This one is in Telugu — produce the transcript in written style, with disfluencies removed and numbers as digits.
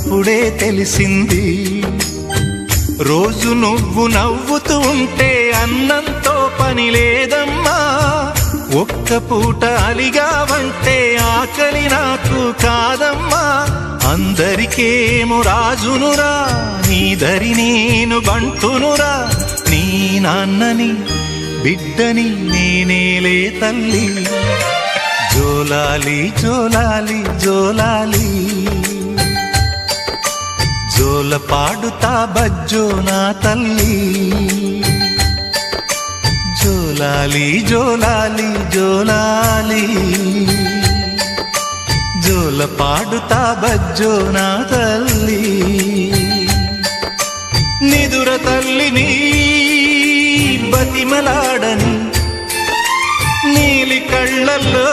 అప్పుడే తెలిసింది. రోజు నువ్వు నవ్వుతూ ఉంటే అన్నంతో పని లేదమ్మా. ఒక్క పూట అలిగావంటే ఆకలి నాకు కాదమ్మా. అందరికేమో రాజునురా, నీ దరి నేను బంటునురా. నీ నాన్నని బిడ్డని నేనేలే తల్లి. జోలాలి జోలాలి జోలాలి, జోల పాడుతా బజ్జో నా తల్లి. జోలాలి జోలాలి జోలాలి, జోల పాడుతా బజ్జో నా తల్లి. నిదుర తల్లిని బతిమలాడని నీలి కళ్ళల్లో